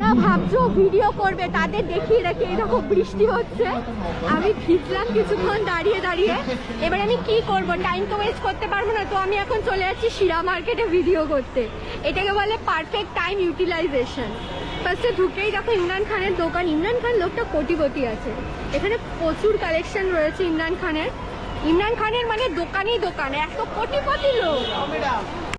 যারা ভাবছো ভিডিও করবে তাদের দেখিয়ে রাখি, এরকম বৃষ্টি হচ্ছে, আমি ভিজলাম কিছুক্ষণ দাঁড়িয়ে দাঁড়িয়ে। এবার আমি কি করব, টাইম তো ওয়েস্ট করতে পারবো না, তো আমি এখন চলে যাচ্ছি শিরা মার্কেটে ভিডিও করতে। এটাকে বলে পারফেক্ট টাইম ইউটিলাইজেশন। ফার্স্টে ঢুকেই দেখো ইমরান খানের দোকান। ইমরান খান লোকটা কোটিপতি আছে, এখানে প্রচুর কালেকশন রয়েছে ইমরান খানের। ইমরান খানের মানে দোকানই দোকান, এত কোটিপতি লোক।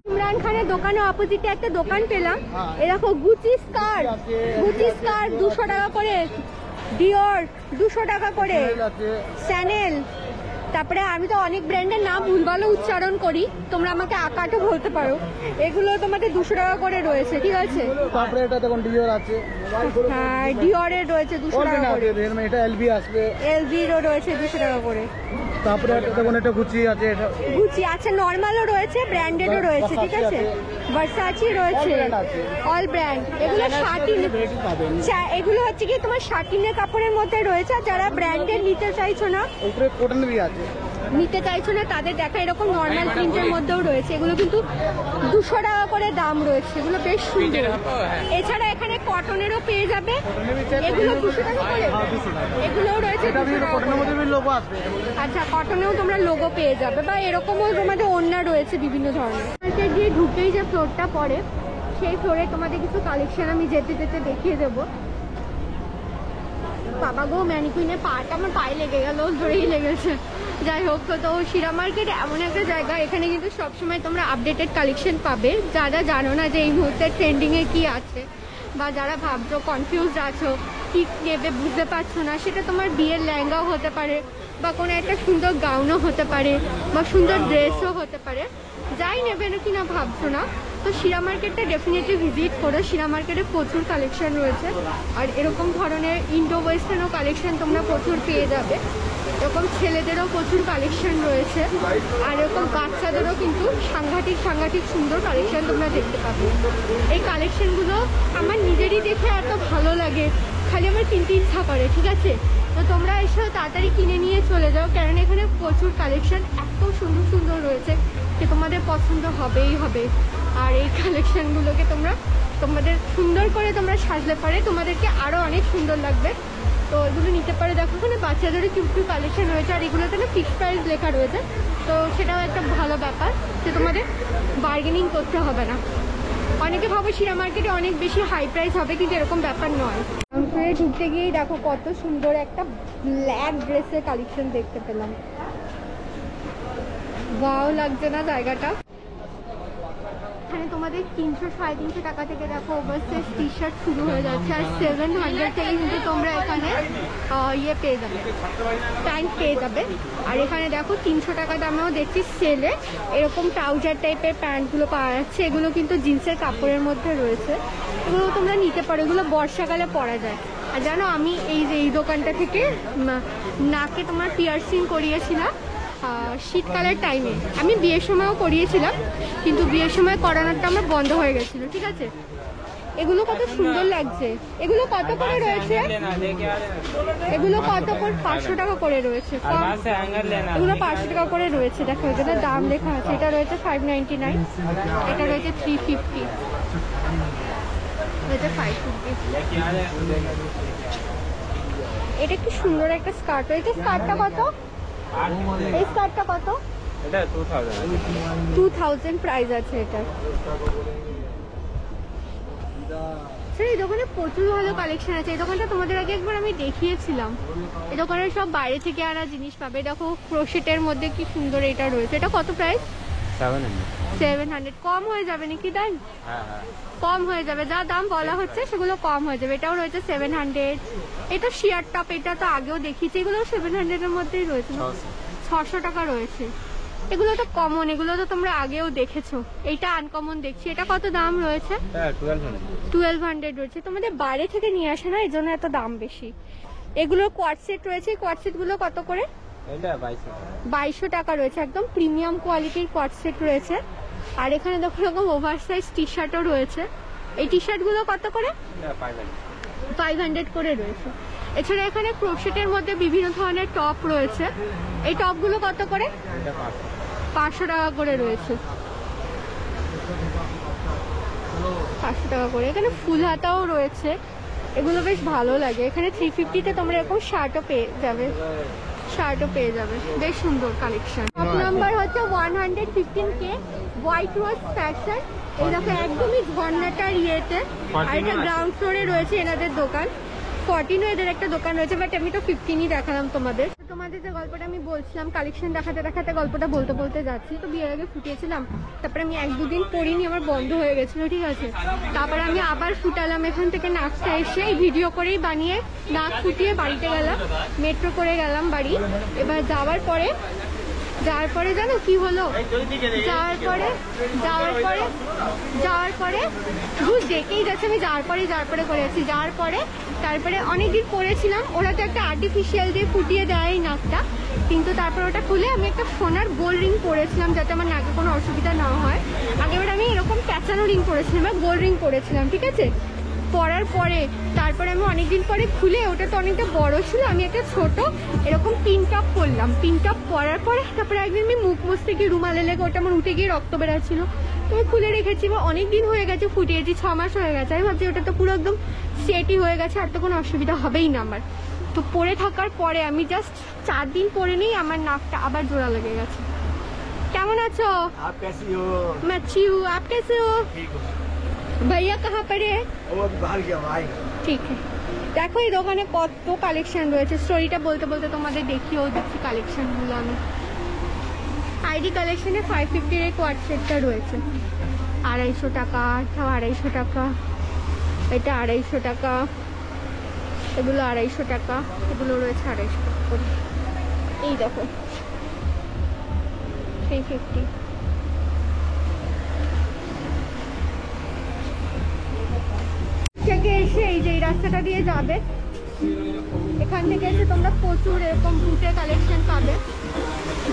ইমরান খানের দোকানে অপোজিটে একটা দোকান পেলাম, এরকম গুচি স্কার্ট 200 টাকা করে, ডিওর 200 টাকা করে, শ্যানেল, তারপরে আমি তো অনেক ব্র্যান্ডের নাম ভুলভালো উচ্চারণ করি, তোমরা আমাকে আকাটো বলতে পারো। এগুলো তোমাদের 200 টাকা করে রয়েছে, ঠিক আছে। তারপরে এটা দেখুন ডিওর আছে, হ্যাঁ ডিওরের রয়েছে 200 টাকা করে, এটা এলবি আসবে, এলভিরও রয়েছে 200 টাকা করে। তারপরে দেখুন এটা গুচি আছে, এটা গুচি আছে, নর্মালও রয়েছে, ব্র্যান্ডেডও রয়েছে, ঠিক আছে। ভার্সাচি রয়েছে, অল ব্র্যান্ড। এগুলো শার্টিন, এগুলো হচ্ছে কি তোমার শার্টিনের কাপড়ের মধ্যে রয়েছে। যারা ব্র্যান্ডেড নিতে চাইছো না, উপরে কটনেরই আছে, নিতে চাইছো না তাদের দেখা এরকম নর্মাল প্রিন্টের মধ্যেও রয়েছে। এগুলো কিন্তু 200 টাকা করে দাম রয়েছে, এগুলো বেশ সুন্দর। এছাড়া এখানে কটনেরও পেয়ে যাবে, এগুলো 200 টাকা করে, এগুলোও রয়েছে 200 টাকা করে। আচ্ছা, কটনেও তোমরা লোগো পেয়ে যাবে, বা এরকমও তোমাদের ওড়না রয়েছে বিভিন্ন ধরনের। মার্কেট দিয়ে ঢুকেই যে ফ্লোরটা পড়ে, সেই ফ্লোরে তোমাদের কিছু কালেকশন আমি যেতে যেতে দেখিয়ে দেবো। বাবা গো, ম্যানিকুইনের পাটা আমার পায়ে লেগে গেল, ধরেই লেগেছে। যাই হোক, তো শিরা মার্কেট এমন একটা জায়গা, এখানে কিন্তু সবসময় তোমরা আপডেটেড কালেকশন পাবে। যারা জানো না যে এই মুহূর্তে ট্রেন্ডিংয়ে কি আছে, বা যারা ভাবছো কনফিউজ আছো কি নেবে বুঝতে পারছো না, সেটা তোমার বিয়ের লেহেঙ্গাও হতে পারে, বা কোনো একটা সুন্দর গাউনও হতে পারে, বা সুন্দর ড্রেসও হতে পারে। যাই নেবে না কিনা ভাবছো না, তো শিরা মার্কেটটা ডেফিনেটলি ভিজিট করো। শিরা মার্কেটে প্রচুর কালেকশন রয়েছে, আর এরকম ধরনের ইন্ডো ওয়েস্টার্নও কালেকশন তোমরা প্রচুর পেয়ে যাবে। এরকম ছেলেদেরও প্রচুর কালেকশন রয়েছে, আর এরকম বাচ্চাদেরও কিন্তু সাংঘাতিক সুন্দর কালেকশন তোমরা দেখতে পাবে। এই কালেকশনগুলো আমার নিজেরই দেখে এত ভালো লাগে, খালি আমার কিনতে ইচ্ছা করে, ঠিক আছে। তো তোমরা এসে তাড়াতাড়ি কিনে নিয়ে চলে যাও, কারণ এখানে প্রচুর কালেকশন এত সুন্দর রয়েছে যে তোমাদের পছন্দ হবেই হবে। আর এই কালেকশনগুলোকে তোমাদের সুন্দর করে তোমরা সাজলে পারে, তোমাদেরকে আরও অনেক সুন্দর লাগবে। তো এগুলো নিতে পারে। দেখো এখানে বাচ্চাদেরও কিছু কালেকশন রয়েছে, আর এগুলোতে না ফিক্সড প্রাইস লেখা রয়েছে, তো সেটাও একটা ভালো ব্যাপার যে তোমাদের বার্গেনিং করতে হবে না। অনেকে ভাবো শিরা মার্কেটে অনেক বেশি হাই প্রাইস হবে, কিন্তু এরকম ব্যাপার নয়। ফ্লোরে ঢুকতে গিয়েই দেখো কত সুন্দর একটা ব্ল্যাক ড্রেসের কালেকশন দেখতে পেলাম। ওয়াও লাগছে না জায়গাটা? এখানে তোমাদের 300-350 টাকা থেকে দেখো ওভারসাইজ টি শার্ট শুরু হয়ে যাচ্ছে, আর 700 থেকে কিন্তু তোমরা এখানে ইয়ে পেয়ে যাবে, প্যান্ট পেয়ে যাবে। আর এখানে দেখো 300 টাকা দামেও দেখছি সেলে এরকম ট্রাউজার টাইপের প্যান্টগুলো পাওয়া যাচ্ছে। এগুলো কিন্তু জিন্সের কাপড়ের মধ্যে রয়েছে, এগুলো তোমরা নিতে পারো, এগুলো বর্ষাকালে পরা যায়। আর জানো আমি এই দোকানটা থেকে নাকে তোমার পিয়ার্সিং করিয়েছিলাম শীতকালের টাইমে। আমি বিয়ের সময়ও করিয়েছিলাম, কিন্তু বিয়ের সময় করানোরটা আমার বন্ধ হয়ে গেছিলো, ঠিক আছে। এগুলো কত সুন্দর লাগছে। এগুলো কত করে রয়েছে? এগুলো কত করে? 500 টাকা করে রয়েছে। এগুলো 500 টাকা করে রয়েছে। দেখো এখানে দাম লেখা আছে। এটা রয়েছে 599, এটা রয়েছে 350, রয়েছে 550। এটা কি সুন্দর একটা স্কার্ট রয়েছে। স্কার্টটা কত? এই স্কার্টটা কত? এটা 2000 প্রাইস আছে এটা। এই দোকানে প্রচুর ভালো কালেকশন আছে। এই দোকানটা তোমাদের আগে একবার আমি দেখিয়েছিলাম। এই দোকানে সব বাইরে থেকে আনা জিনিস পাবে। দেখো ক্রোশেটের মধ্যে কি সুন্দর এটা রয়েছে। এটা কত প্রাইস? 700। কম হয়ে যাবে নাকি দাম? কম হয়ে যাবে, যা দাম বলা হচ্ছে সেগুলো কম হয়ে যাবে। এটাও রয়েছে 700। এটা শিয়ার টপ, এটা তো আগেও দেখিয়েছি, এগুলো 700 এর মধ্যেই রয়েছে। 600 টাকা রয়েছে। এগুলো তো কমন, এগুলো তো তোমরা আগেও দেখেছো। এইটা আনকমন দেখছি। এটা কত দাম রয়েছে? 1200 রয়েছে। তোমাদের বাইরে থেকে নিয়ে আসে না, এই জন্য এত দাম বেশি। এগুলো কোয়ার্ড সেট রয়েছে। কোয়ার্ড সেট গুলো কত করে? 2200 টাকা রয়েছে। একদম প্রিমিয়াম কোয়ালিটির কোয়ার্ড সেট রয়েছে। আর এখানে দেখো এরকম ওভার সাইজ টি শার্টও রয়েছে। এই টি শার্ট গুলো কত করে? 500 করে রয়েছে। এছাড়া এখানে ক্রোশেটের মধ্যে বিভিন্ন ধরনের টপ রয়েছে। এই টপগুলো কত করে? 500 টাকা করে রয়েছে। 500 টাকা করে। এখানে ফুল হাতাও রয়েছে, এগুলো বেশ ভালো লাগে। এখানে 350-তে তোমরা এরকম শার্টও পেয়ে যাবে, বেশ সুন্দর কালেকশন। টপ নাম্বার হচ্ছে 115K হোয়াইট রোজ ফ্যাশন। এই দেখো একদমই ঝর্ণাটার ইয়েতে, আর এটা গ্রাউন্ড ফ্লোরে রয়েছে এনাদের দোকান। 14 এদের একটা দোকান রয়েছে, বাট আমি তো 15ই দেখালাম তোমাদের। যে গল্পটা আমি বলছিলাম, কালেকশন দেখাতে দেখাতে গল্পটা বলতে যাচ্ছি। তো বিয়ের আগে ফুটিয়েছিলাম, তারপরে আমি 1-2 দিন পরিনি, আমার বন্ধ হয়ে গেছিল, ঠিক আছে। তারপরে আমি আবার ফুটালাম, এখান থেকে নাকটা এসে এই ভিডিও করেই বানিয়ে নাক ফুটিয়ে বাড়িতে গেলাম, মেট্রো করে গেলাম বাড়ি। এবার যাওয়ার পরে জানো কি হলো, যাওয়ার পরে বুঝ দেখেই যাচ্ছে আমি যাওয়ার পরে করেছি। যাওয়ার পরে তারপরে অনেকদিন পরেছিলাম, ওরা তো একটা আর্টিফিশিয়াল দিয়ে ফুটিয়ে দেয় এই নাকটা, কিন্তু তারপর ওটা খুলে আমি একটা সোনার গোল্ড রিং পরেছিলাম যাতে আমার নাকে কোনো অসুবিধা না হয়। আগেবার আমি এরকম প্যাঁচানো রিং পরেছিলাম, গোল্ড রিং পরেছিলাম, ঠিক আছে। পরার পরে তারপরে আমি অনেকদিন পরে খুলে, ওটা তো অনেকটা বড় ছিল, আমি একটা ছোট এরকম পিন টপ পরলাম। পিন টপ পরার পরে তারপরে একদিন আমি মুখ মুছতে গিয়ে রুমালে লেগে ওটা আমার উঠে গিয়ে রক্ত বেরাচ্ছিল, তো আমি খুলে রেখেছি। অনেক দিন হয়ে গেছে ফুটিয়েছি, 6 মাস হয়ে গেছে। আমি ভাবছি ওটা তো পুরো একদম সেটই হয়ে গেছে, আর তো কোনো অসুবিধা হবেই না আমার। তো পরে থাকার পরে আমি জাস্ট 4 দিন পরে নেই আমার নাকটা আবার জোড়া লেগে গেছে। কেমন আছো? मैं अच्छी हूँ, आप कैसे हो? भैया कहाँ पर है? ঠিক আছে। দেখো এই দোকানে কত কালেকশন রয়েছে, স্টোরিটা বলতে তোমাদের দেখিয়েও দিচ্ছি কালেকশনগুলো আমি। আইডি কালেকশনে 550 এর কোয়ার্ড সেটটা রয়েছে 250 টাকা, 250 টাকা, এটা 250 টাকা, এগুলো 250 টাকা, এগুলো রয়েছে 250 টাকা করে। এই দেখো 350। থেকে এসে এই যে এই রাস্তাটা দিয়ে যাবে, এখান থেকে এসে তোমরা প্রচুর এরকম বুটের কালেকশন পাবে,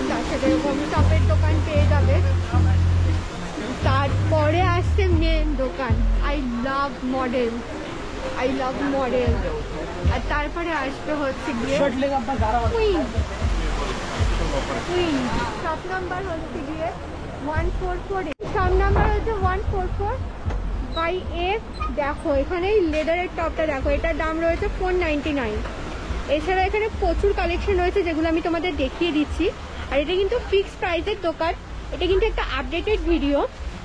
তার সাথে এরকম টপের দোকান পেয়ে যাবে। তারপরে আসছে মেন দোকান, আই লাভ মডেল, আর তারপরে আসবে হচ্ছে গিয়ে কুইন। শপ নাম্বার হচ্ছে গিয়ে 144, শপ নাম্বার হচ্ছে 144 বাই এ। দেখো এখানে লেদারের টপটা দেখো, এটার দাম রয়েছে 499। এছাড়া এখানে প্রচুর কালেকশন রয়েছে যেগুলো আমি তোমাদের দেখিয়ে দিচ্ছি। আর এটা কিন্তু ফিক্সড প্রাইসের দোকান, এটা কিন্তু একটা আপডেটেড ভিডিও।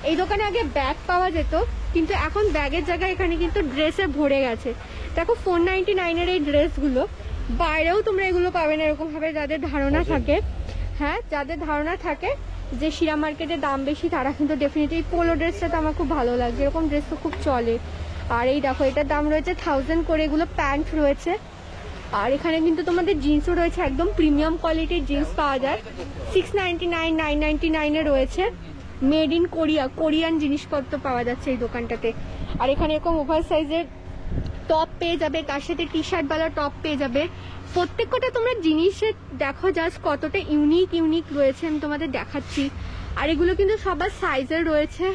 এই দোকানে আগে ব্যাগ পাওয়া যেত, কিন্তু এখন ব্যাগের জায়গায় এখানে কিন্তু ড্রেসে ভরে গেছে। দেখো 499-এর এই ড্রেসগুলো, বাইরেও তোমরা এগুলো পাবে না এরকমভাবে। যাদের ধারণা থাকে, হ্যাঁ যাদের ধারণা থাকে যে শিরা মার্কেটের দাম বেশি, তারা কিন্তু ডেফিনেটলি পোলো ড্রেসটা তো আমার খুব ভালো লাগে, এরকম ড্রেস তো খুব চলে। আর এই দেখো এটার দাম রয়েছে 1000 করে, এগুলো প্যান্ট রয়েছে। আর এখানে কিন্তু তোমাদের জিন্সও রয়েছে, একদম প্রিমিয়াম কোয়ালিটির জিন্স পাওয়া যায়। 699, 999-এ রয়েছে। মেড ইন কোরিয়ান জিনিসপত্র পাওয়া যাচ্ছে এই দোকানটাতে। আর এখানে এরকম ওভার সাইজের টপ পেয়ে যাবে, তার সাথে টি শার্টওয়ালা টপ পেয়ে যাবে। প্রত্যেকটা তোমরা জিনিসের দেখো জাস্ট কতটা ইউনিক রয়েছে, আমি তোমাদের দেখাচ্ছি। আর এগুলো কিন্তু সবার সাইজের রয়েছে।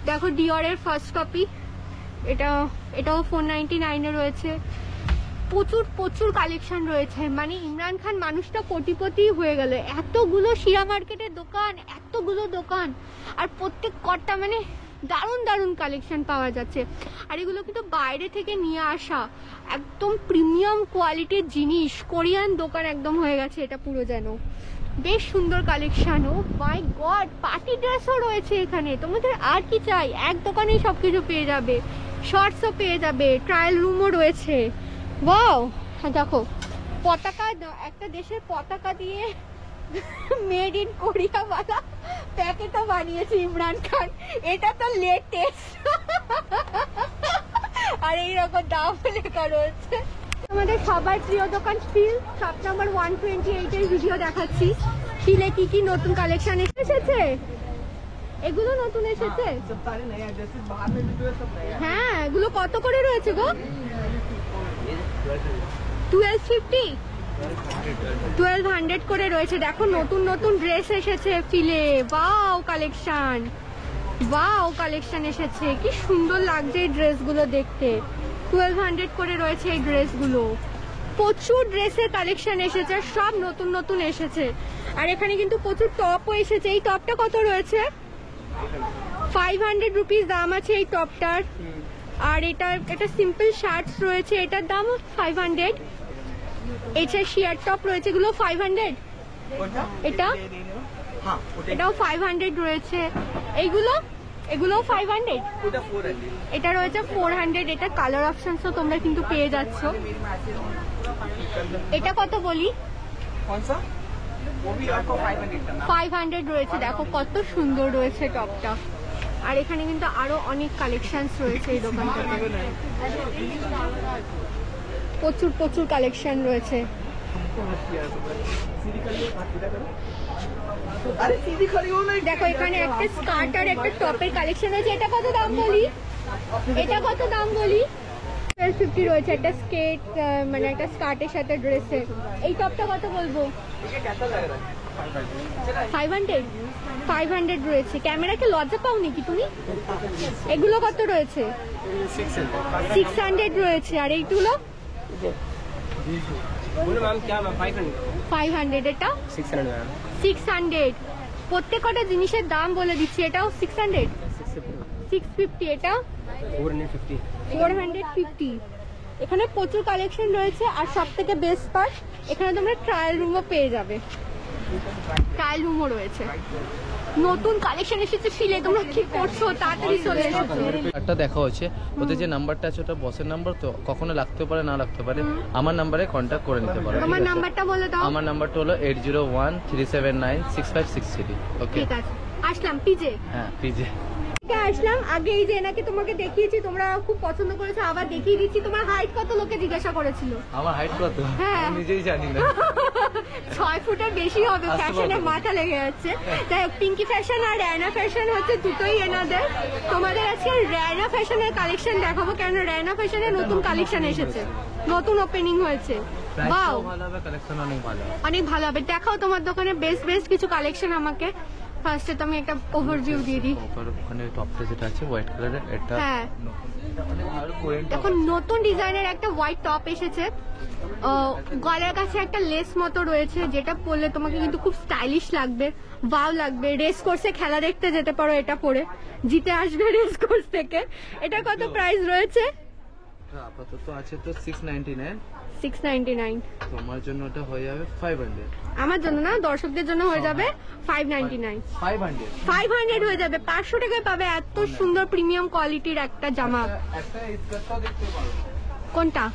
দেখো ডিওরের ফার্স্ট কপি, এটাও 499-এ রয়েছে। প্রচুর কালেকশন রয়েছে, মানে ইমরান খান মানুষটা কোটিপতি হয়ে গেল। এতগুলো শিরা মার্কেটের দোকান, আর প্রত্যেক কটা মানে দারুণ কালেকশন পাওয়া যাচ্ছে। আর এগুলো কিন্তু বাইরে থেকে নিয়ে আসা একদম প্রিমিয়াম কোয়ালিটির জিনিস, কোরিয়ান দোকান একদম হয়ে গেছে এটা পুরো, যেন বেশ সুন্দর কালেকশন। ও মাই গড, পার্টি ড্রেসও রয়েছে এখানে। তোমাদের আর কি চাই, এক দোকানেই সবকিছু পেয়ে যাবে। শর্টসও পেয়ে যাবে, ট্রায়াল রুমও রয়েছে। ওয়াও, দেখো পতাকা, একটা দেশের পতাকা দিয়ে মেড ইন কোরিয়া वाला প্যাকেটও বানিয়েছে ইমরান খান, এটা তো লেটেস্ট। আর এইরকম দাম লেখা রয়েছে। আমাদের সবার প্রিয় দোকান ফিল, শপ নাম্বার 128-এর ভিডিও দেখাচ্ছি। ফিলে কি নতুন কালেকশন এসেছে, এগুলো নতুন এসেছে। হ্যাঁ, এগুলো কত করে রয়েছে গো? 1250, 1200 করে রয়েছে। দেখো নতুন ড্রেস এসেছে ফিলে। ওয়াও কালেকশন এসেছে, কি সুন্দর লাগছে এই ড্রেসগুলো দেখতে। 1200 করে রয়েছে এই ড্রেসগুলো। প্রচুর ড্রেসের কালেকশন এসেছে, সব নতুন এসেছে। আর এখানে কিন্তু প্রচুর টপও এসেছে। এই টপটা কত রয়েছে? 500 রুপিস দাম আছে এই টপটার। আর এটা সিম্পল শার্টস রয়েছে, এটার দাম 500। এছাড়া শিয়ার টপ রয়েছে, এগুলো 500। এটাও 500 রয়েছে। এগুলো 500। এটা রয়েছে 400। এটা কালার অপশনসও তোমরা কিন্তু পেয়ে যাচ্ছ। এটা কত বলি? 500 রয়েছে। দেখো কত সুন্দর রয়েছে টপটা। আর এখানে কিন্তু আরো অনেক কালেকশনস রয়েছে এই দোকানটাতে, প্রচুর কালেকশন রয়েছে। দেখো এখানে একটা স্কার্ট আর একটা টপের কালেকশন আছে। এটা কত দাম বলি? 1250 রয়েছে একটা স্কেট, মানে একটা স্কার্টের সাথে ড্রেসের। এই টপটা কত বলবো? 500 রয়েছে। ক্যামেরাকে লজ্জা পাও নাকি তুমি? এগুলো কত রয়েছে? 600 রয়েছে। আর এইগুলো 500। এটা 600। প্রত্যেকটা জিনিসের দাম বলে দিচ্ছি। এটাও 600, 650। এটা 450। এখানে প্রচুর কালেকশন রয়েছে। আর সব থেকে বেস্ট পার্ট, এখানে তোমরা ট্রায়াল রুমও পেয়ে যাবে। ট্রায়াল রুমও রয়েছে। নতুন কালেকশন এসেছে ফিলে, তোমরা কি করছো? তাড়াতাড়ি চলে এসো। একটা দেখা হচ্ছে, ওতে যে নাম্বারটা আছে ওটা বসের নাম্বার, তো কখনো লাগতে পারে না লাগতে পারে। আমার নাম্বারে কন্ট্যাক্ট করে নিতে পারো। তোমার নাম্বারটা বলে দাও। আমার নাম্বারটা হলো 8013796563। ওকে, ঠিক আছে। আসলাম পিজে। হ্যাঁ পিজে আসলাম। আগে এই যে এনাকে তোমাকে দেখিয়েছি, তোমরা খুব পছন্দ করেছো, আবার দেখিয়ে দিচ্ছি। তোমার হাইট কত লোকে জিজ্ঞাসা করেছিল? আমার হাইট কত হ্যাঁ। আমি নিজেই জানি না। 6 ফুটের বেশি হবে। ফ্যাশনে মাথা লেগে যাচ্ছে। যাই হোক, পিঙ্কি ফ্যাশন আর রায়না ফ্যাশন হচ্ছে দুটোই এনাদের। তোমাদের আজকে রায়না ফ্যাশনের কালেকশন দেখাবো, কেন রায়না ফ্যাশনে নতুন কালেকশন এসেছে, নতুন ওপেনিং হয়েছে। বাও, ভালো হবে, কালেকশন অনেক ভালো, অনেক ভালো হবে। দেখাও তোমার দোকানে বেস্ট কিছু কালেকশন আমাকে। ফার্স্টে তো আমি একটা ওভারভিউ দিয়ে দিই। ওখানে টপটা যেটা আছে হোয়াইট কালারের, এটা হ্যাঁ, অনেক ভালো কোয়েন্ট। এখন নতুন ডিজাইনের একটা হোয়াইট টপ এসেছে। গলার কাছে একটা লেস মতো রয়েছে, যেটা পরলে তোমাকে কিন্তু খুব স্টাইলিশ লাগবে, ওয়াও লাগবে। রেস কোর্সে খেলা দেখতে যেতে পারো এটা পরে, জিতে আসবে রেস কোর্স থেকে। এটা কত প্রাইস রয়েছে? আপাতত আছে তো 699। 699। তোমার জন্য ওটা হয়ে যাবে 500। আমার জন্য না, দর্শকদের জন্য হয়ে যাবে 599। 500 হয়ে যাবে। 500 টাকায় পাবে এত সুন্দর প্রিমিয়াম কোয়ালিটির একটা জামা। একটা স্কার্টও দেখতে পারো। কোনটা?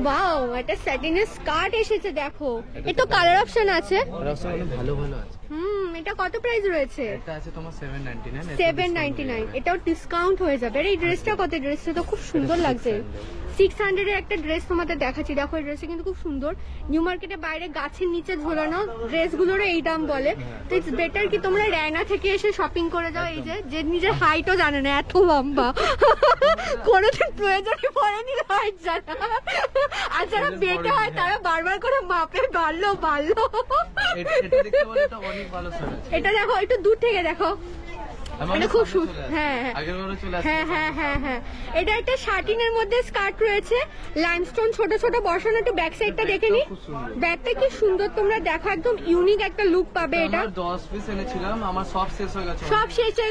ওয়াও, এটা স্যাটিনের স্কার্ট এসেছে। দেখো, এত কালার অপশন আছে। অনেক ভালো আছে। এটা কত প্রাইস রয়েছে? এটা আছে তোমার 799। 799। এটাও ডিসকাউন্ট হয়ে যাবে। আর এই ড্রেসটা কত? ড্রেসটা তো খুব সুন্দর লাগছে। 600 এর একটা ড্রেস তোমাদের দেখাচ্ছি। দেখো, এই ড্রেসটা কিন্তু খুব সুন্দর। নিউ মার্কেটে বাইরে গাছের নিচে ঝোলানো ড্রেসগুলোরও এই দাম বলে। তো ইটস বেটার কি তোমরা রায়না থেকে এসে শপিং করে যাও। এই যে নিজের হাইটও জানে না, এত লম্বা, কোনোদিন প্রয়োজনই পড়েনি হাইট জানা। আর যারা বেটে হয় তারা বারবার করে মাপে, বাড়লো। এটা দেখো, একটু দূর থেকে দেখো। এটা খুব সুন্দর। হ্যাঁ, এটা একটা শার্টিনের মধ্যে স্কার্ট রয়েছে, লাইমস্টোন ছোট ছোট বসানো। একটু ব্যাক সাইডটা দেখে নি, ব্যাগটা কি সুন্দর তোমরা দেখো, একদম ইউনিক একটা লুক পাবে। এটা 10 পিস এনেছিলাম, আমার সব শেষ হয়ে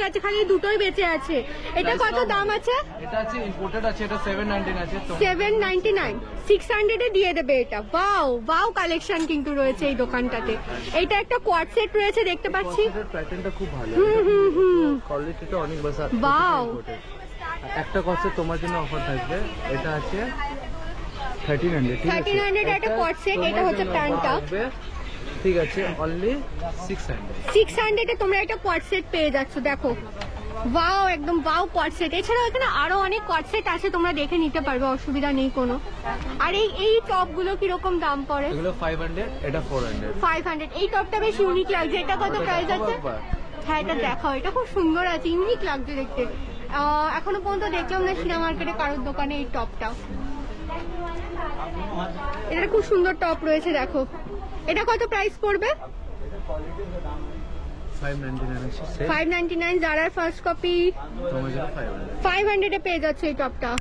গেছে। খালি দুটোই বেঁচে আছে। এটা কত দাম আছে? এটা আছে ইম্পোর্টেড আছে, এটা 799 আছে। 799। 600 এ দিয়ে দেবে এটা। ওয়াও কালেকশন কিন্তু রয়েছে এই দোকানটাতে। এটা একটা কোয়াড সেট রয়েছে, দেখতে পাচ্ছি। প্যাটার্নটা খুব ভালো, কোয়ালিটিটা অনেক ভালো। ওয়াও, একটা কস্টে তোমার জন্য অফার থাকবে। এটা আছে 1300। 1300 একটা কোয়াড সেট। এটা হচ্ছে প্যান্টটা, ঠিক আছে, অনলি 600। 600 এ তোমরা একটা কোয়াড সেট পেয়ে যাচ্ছ। দেখো, ওয়াও, একদম ওয়াও কোয়াড সেট। এছাড়াও এখানে আরো অনেক কোয়াড সেট আছে, তোমরা দেখে নিতে পারবে, অসুবিধা নেই কোনো। আর এই টপ গুলো কিরকম দাম পড়ে? এগুলো 500, এটা 400। 500। এই টপটা বেশ ইউনিক লাগছে। এটা কত প্রাইস আছে? হ্যাঁ, এটা দেখাও। এটা খুব সুন্দর আছে, ইউনিক লাগছে দেখতে। এখনো পর্যন্ত দেখলাম না সিনা মার্কেটে কারোর দোকানে এই টপটা। এটা খুব সুন্দর টপ রয়েছে, দেখো। এটা কত প্রাইস পড়বে? 599। জারার ফার্স্ট কপি 500 এ পেয়ে যাচ্ছে এই টপটা।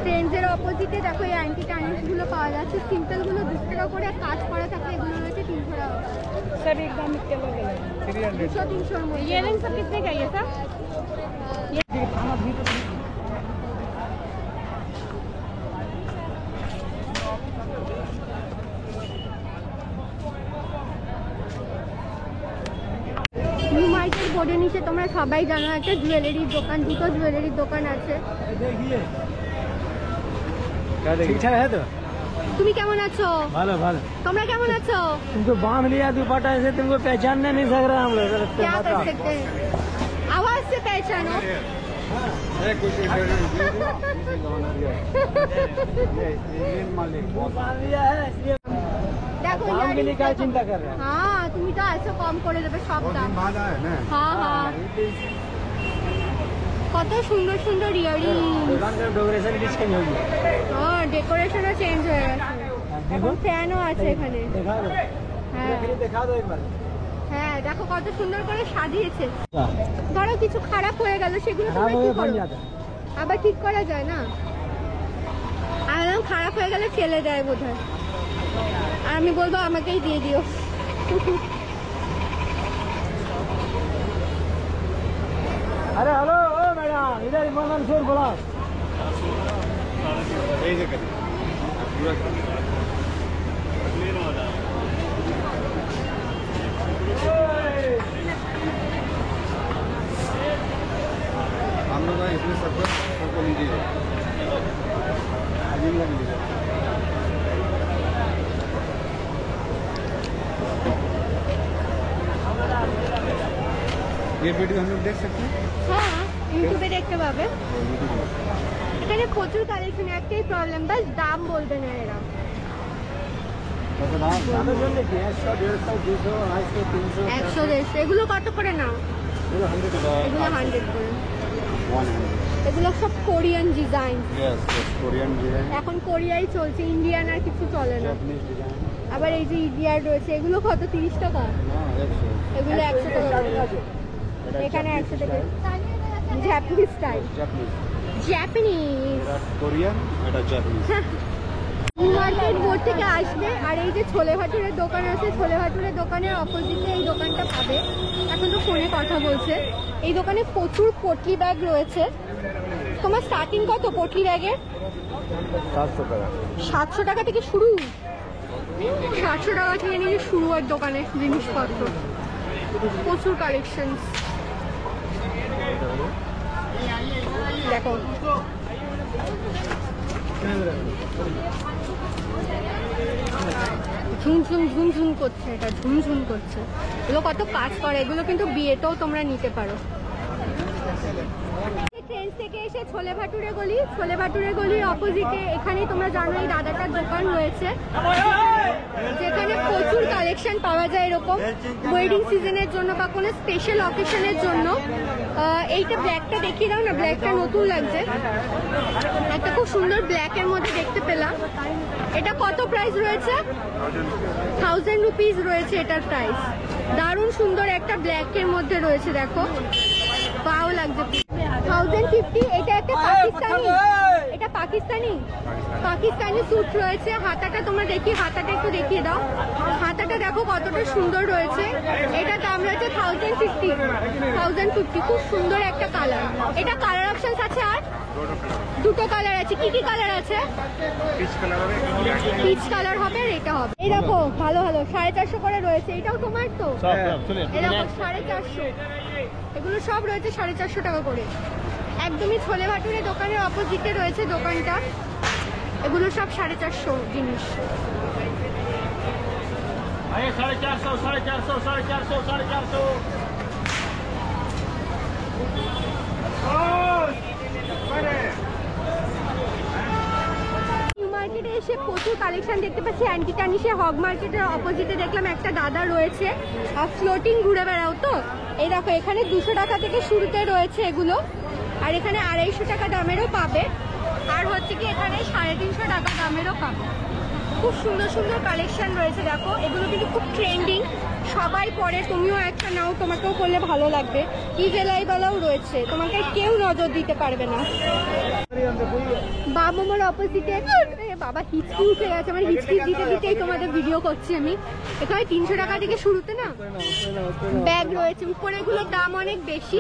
ট্রেন্ডসেরও অপোজিটে দেখো এই অ্যান্টি টার্নিশ গুলো পাওয়া যাচ্ছে, সিম্পল গুলো 2 টাকা করে, আর কাজ করা থাকলে এগুলো রয়েছে 300 টাকা। सब एकदम के लोग 200-300 এর মধ্যে। ये रिंग सब कितने का ये सब নিউ মার্কেট বোর্ডের নিচে তোমরা সবাই জানো একটা জুয়েলারির দোকান, দুটো জুয়েলারির দোকান আছে। ঠিকঠাক है तो তুমি কেমন আছো? ভালো ভালো। তোমরা কেমন আছো? तुमको बांध लिया दुपट्टा से, तुमको पहचानने नहीं सक रहा हम लोग। क्या कर सकते हैं, आवाज से पहचानो। দেখো क्या चिंता कर रहे हैं? হ্যাঁ তুমি তো আসো, কম করে দেবে সব দাম। হ্যাঁ হ্যাঁ, কত সুন্দর সুন্দর ইয়ারিং। दुकान का डेकोरेशन भी चेंज हो गया। হ্যাঁ ডেকোরেশনও চেঞ্জ হয়ে গেছে, এখন ফ্যানও আছে এখানে। दिखा दो, হ্যাঁ दिखा दो एक बार। হ্যাঁ দেখো কত সুন্দর করে সাজিয়েছে। ধরো কিছু খারাপ হয়ে গেল, সেগুলো खराब তোমরা हो কি गया बन করো? जाता है। আবার ঠিক করা যায় না, একদম খারাপ হয়ে গেলে ফেলে দেয় বোধহয়, আর আমি বলবো আমাকেই দিয়ে দিও। अरे हेलो ओ मैडम, इधर इमरान शोर बोला। हम लोग इसमें सबको लीजिए। ये वीडियो हम लोग देख सकते हैं। হ্যাঁ ইউটিউবে দেখতে পাবে, এখানে প্রচুর কালেকশন। একটাই প্রবলেম, বাস দাম বলবে না এরা। दादा जोन देखिए 100, 150, 200, 250, 300, 100-150 এগুলো কত করে নাও? ये 100 এগুলো 100 করে। 100। এগুলো সব Korean design, yes Korean design, এখন কোরিয়াই চলছে, ইন্ডিয়ান আর কিছু চলে না। Japanese design. আবার এই যে ইন্ডিয়ার রয়েছে, এগুলো কত? 30 টাকা। हाँ 100। এগুলো 100 টাকা করে। এখানে 100 টাকা। Japanese style, Japanese. জাপানিজ। এটা কোরিয়ান, এটা জাপানিজ। নিউ মার্কেট বোর্ড থেকে আসবে, আর এই যে ছোলে ভাটুরের দোকান আছে, ছোলে ভাটুরের দোকানের অপোজিটে এই দোকানটা পাবে। এখন তো ফোনে কথা বলছে। এই দোকানে প্রচুর পটলি ব্যাগ রয়েছে। তোমার স্টার্টিং কত পটলি ব্যাগের? 700 টাকা। 700 টাকা থেকে শুরু। 700 টাকা থেকে নিয়ে শুরু হয় দোকানে জিনিসপত্র, প্রচুর কালেকশন। দেখো ঝুমঝুম ঝুমঝুম করছে, এটা ঝুমঝুম করছে। এগুলো কত কাজ করে, এগুলো কিন্তু বিয়েতেও তোমরা নিতে পারো। ট্রেন থেকে এসে ছোলে ভাটুরে গলি, ছোলে ভাটুরে গলির অপোজিটে এখানেই তোমরা জানো এই দাদাটার দোকান রয়েছে, যেখানে প্রচুর কালেকশন পাওয়া যায় এরকম ওয়েডিং সিজনের জন্য বা কোনো স্পেশাল অকেশনের জন্য। এইটা ব্ল্যাকটা দেখিয়ে দাও না, ব্ল্যাকটা নতুন লাগছে, একটা খুব সুন্দর ব্ল্যাকের মধ্যে দেখতে পেলাম। এটা কত প্রাইস রয়েছে? 1000 রুপিস রয়েছে এটার প্রাইস। দারুণ সুন্দর একটা ব্ল্যাকের মধ্যে রয়েছে, দেখো ভালো লাগছে। 1050। এটা একটা পাকিস্তানি, এটা পাকিস্তানি স্যুট রয়েছে। হাতাটা তোমরা দেখিয়ে, হাতাটা একটু দেখিয়ে দাও। হাতাটা দেখো কতটা সুন্দর রয়েছে। এটা দাম রয়েছে 1050। খুব সুন্দর একটা কালার। এটা কালার অপশনস আছে, আর দুটো কালার আছে। কি কি কালার আছে? পিচ কালার হবে, আর এটা হবে। এই দেখো ভালো ভালো 450 করে রয়েছে। এটাও তোমার তো? এই দেখো 450। এগুলো সব রয়েছে 450 টাকা করে। একদমই ছোলে ভাটুরে দোকানের অপোজিটে রয়েছে দোকানটা। এগুলো সব 450 জিনিস। 450। নিউ মার্কেটে এসে প্রচুর কালেকশন দেখতে পাচ্ছি। অ্যান্টি টার্নিশে হগ মার্কেটের অপোজিটে দেখলাম একটা দাদা রয়েছে, আর ফ্লোটিং ঘুরে বেড়াও তো। এই দেখো এখানে 200 টাকা থেকে শুরুতে রয়েছে এগুলো, আর এখানে 250 টাকা দামেরও পাবে, আর হচ্ছে কি এখানে 350 টাকা দামেরও পাবে। খুব সুন্দর সুন্দর কালেকশন রয়েছে, দেখো এগুলো কিন্তু খুব ট্রেন্ডিং, সবাই পরে, তুমিও একটা নাও, তোমাকেও পরলে ভালো লাগবে। ইভেলাইবেলাও রয়েছে, তোমাকে কেউ নজর দিতে পারবে না। বাবা অপোজিটে বাবা হিচকি উঠে গেছে, আমার হিচকি দিতে দিতেই তোমাদের ভিডিও করছি আমি। এখানে 300 টাকা থেকে শুরুতে না ব্যাগ রয়েছে, উপরেগুলোর দাম অনেক বেশি,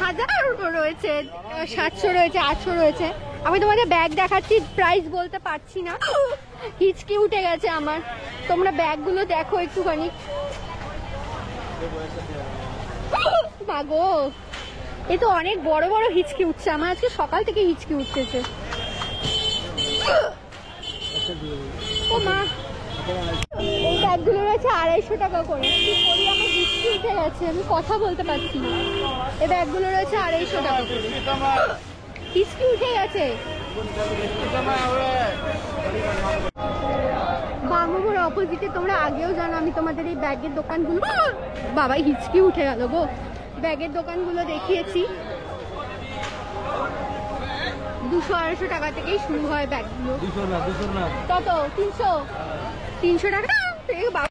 1000 রয়েছে, 700 রয়েছে, 800 রয়েছে। আমি তোমাদের ব্যাগ দেখাচ্ছি, প্রাইস বলতে পারছি না, হিচকি উঠে গেছে আমার। তোমরা ব্যাগগুলো দেখো একটুখানি। মাগো, এ তো অনেক বড় বড় হিচকি উঠছে আমার, আজকে সকাল থেকে হিচকি উঠতেছে। ও মা, এই ব্যাগগুলো রয়েছে 250 টাকা করে। কি করি, আমার হিচকি উঠে গেছে, আমি কথা বলতে পারছি না। এই ব্যাগগুলো রয়েছে 250 টাকা করে, হিচকি উঠে গেছে। বাংলার অপোজিটে তোমরা আগেও জানো আমি তোমাদের এই ব্যাগের দোকানগুলো, বাবা হিচকি উঠে গেল গো, ব্যাগের দোকানগুলো দেখিয়েছি। 200-250 টাকা থেকেই শুরু হয় ব্যাগগুলো। কত? 300 টাকা।